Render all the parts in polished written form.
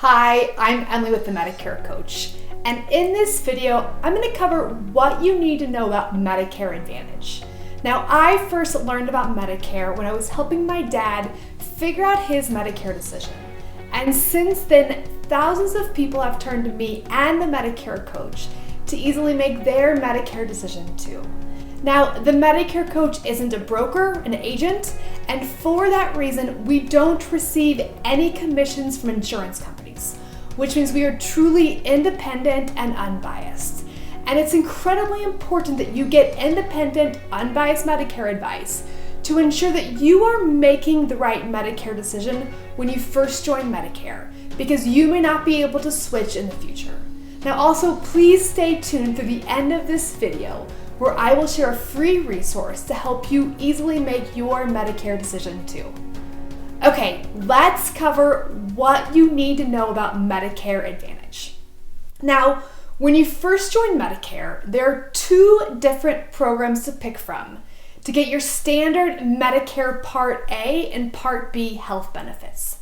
Hi, I'm Emily with the Medicare Coach, and in this video, I'm going to cover what you need to know about Medicare Advantage. Now, I first learned about Medicare when I was helping my dad figure out his Medicare decision. And since then, thousands of people have turned to me and the Medicare Coach to easily make their Medicare decision too. Now, the Medicare Coach isn't a broker, an agent, and for that reason, we don't receive any commissions from insurance companies, which means we are truly independent and unbiased. And it's incredibly important that you get independent, unbiased Medicare advice to ensure that you are making the right Medicare decision when you first join Medicare, because you may not be able to switch in the future. Now also, please stay tuned through the end of this video where I will share a free resource to help you easily make your Medicare decision too. Okay, let's cover what you need to know about Medicare Advantage. Now, when you first join Medicare, there are two different programs to pick from to get your standard Medicare Part A and Part B health benefits.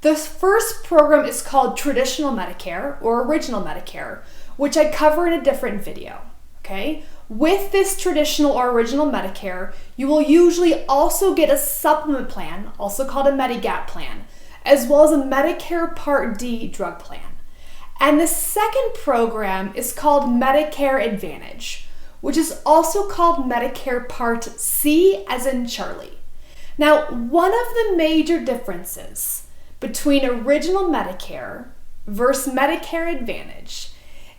The first program is called Traditional Medicare or Original Medicare, which I cover in a different video, okay? With this traditional or original Medicare, you will usually also get a supplement plan, also called a Medigap plan, as well as a Medicare Part D drug plan. And the second program is called Medicare Advantage, which is also called Medicare Part C as in Charlie. Now, one of the major differences between original Medicare versus Medicare Advantage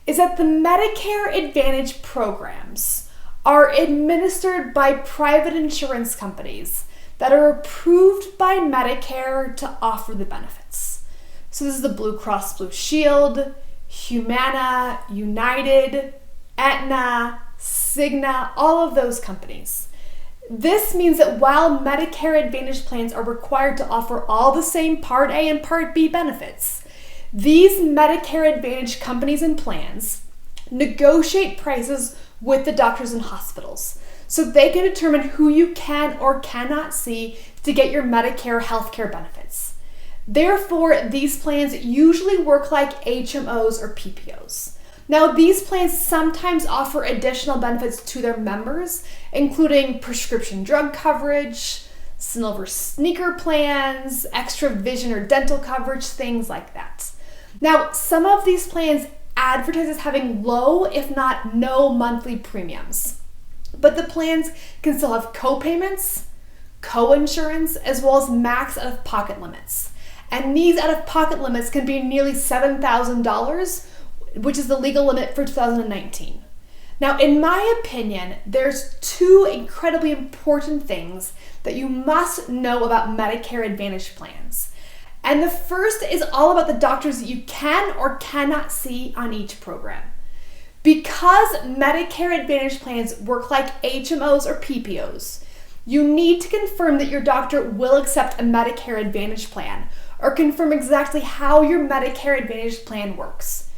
is that the Medicare Advantage programs are administered by private insurance companies that are approved by Medicare to offer the benefits. So this is the Blue Cross Blue Shield, Humana, United, Aetna, Cigna, all of those companies. This means that while Medicare Advantage plans are required to offer all the same Part A and Part B benefits, these Medicare Advantage companies and plans negotiate prices with the doctors and hospitals so they can determine who you can or cannot see to get your Medicare healthcare benefits. Therefore, these plans usually work like HMOs or PPOs. Now, these plans sometimes offer additional benefits to their members, including prescription drug coverage, silver sneaker plans, extra vision or dental coverage, things like that. Now, some of these plans advertise as having low, if not no, monthly premiums. But the plans can still have co-payments, co-insurance, as well as max out-of-pocket limits. And these out-of-pocket limits can be nearly $7,000, which is the legal limit for 2019. Now, in my opinion, there's two incredibly important things that you must know about Medicare Advantage plans. And the first is all about the doctors that you can or cannot see on each program. Because Medicare Advantage plans work like HMOs or PPOs, you need to confirm that your doctor will accept a Medicare Advantage plan or confirm exactly how your Medicare Advantage plan works.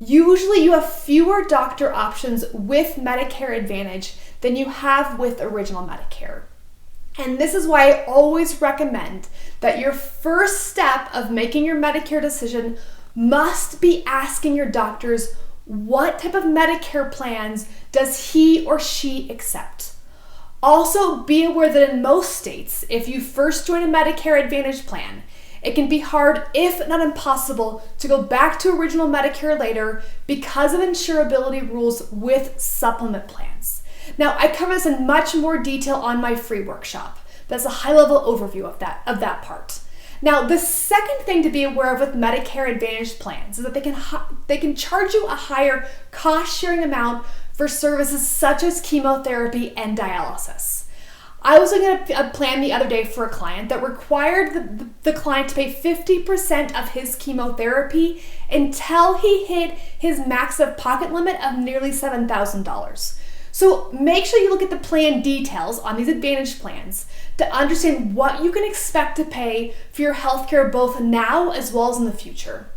Usually you have fewer doctor options with Medicare Advantage than you have with Original Medicare. And this is why I always recommend that your first step of making your Medicare decision must be asking your doctors what type of Medicare plans does he or she accept. Also, be aware that in most states, if you first join a Medicare Advantage plan, it can be hard, if not impossible, to go back to Original Medicare later because of insurability rules with supplement plans. Now, I cover this in much more detail on my free workshop. That's a high-level overview of that part. Now, the second thing to be aware of with Medicare Advantage plans is that they can charge you a higher cost-sharing amount for services such as chemotherapy and dialysis. I was looking at a plan the other day for a client that required the client to pay 50% of his chemotherapy until he hit his max out-of-pocket limit of nearly $7,000. So make sure you look at the plan details on these Advantage plans to understand what you can expect to pay for your healthcare both now as well as in the future.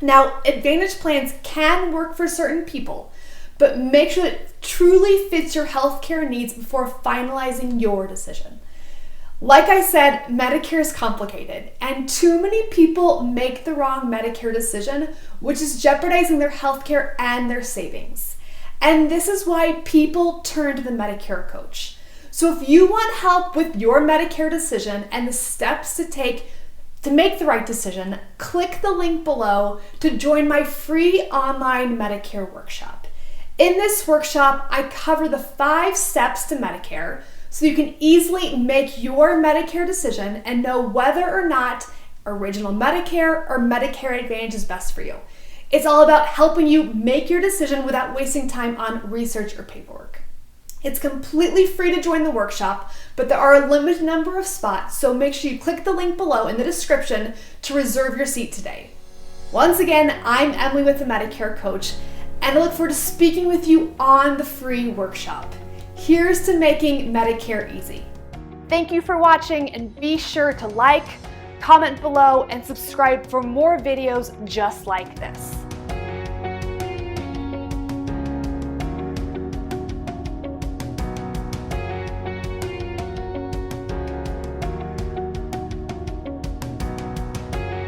Now, Advantage plans can work for certain people, but make sure that it truly fits your healthcare needs before finalizing your decision. Like I said, Medicare is complicated, and too many people make the wrong Medicare decision, which is jeopardizing their healthcare and their savings. And this is why people turn to the Medicare coach. So if you want help with your Medicare decision and the steps to take to make the right decision, click the link below to join my free online Medicare workshop. In this workshop, I cover the 5 steps to Medicare so you can easily make your Medicare decision and know whether or not Original Medicare or Medicare Advantage is best for you. It's all about helping you make your decision without wasting time on research or paperwork. It's completely free to join the workshop, but there are a limited number of spots, so make sure you click the link below in the description to reserve your seat today. Once again, I'm Emily with the Medicare Coach, and I look forward to speaking with you on the free workshop. Here's to making Medicare easy. Thank you for watching, and be sure to like, comment below, and subscribe for more videos just like this.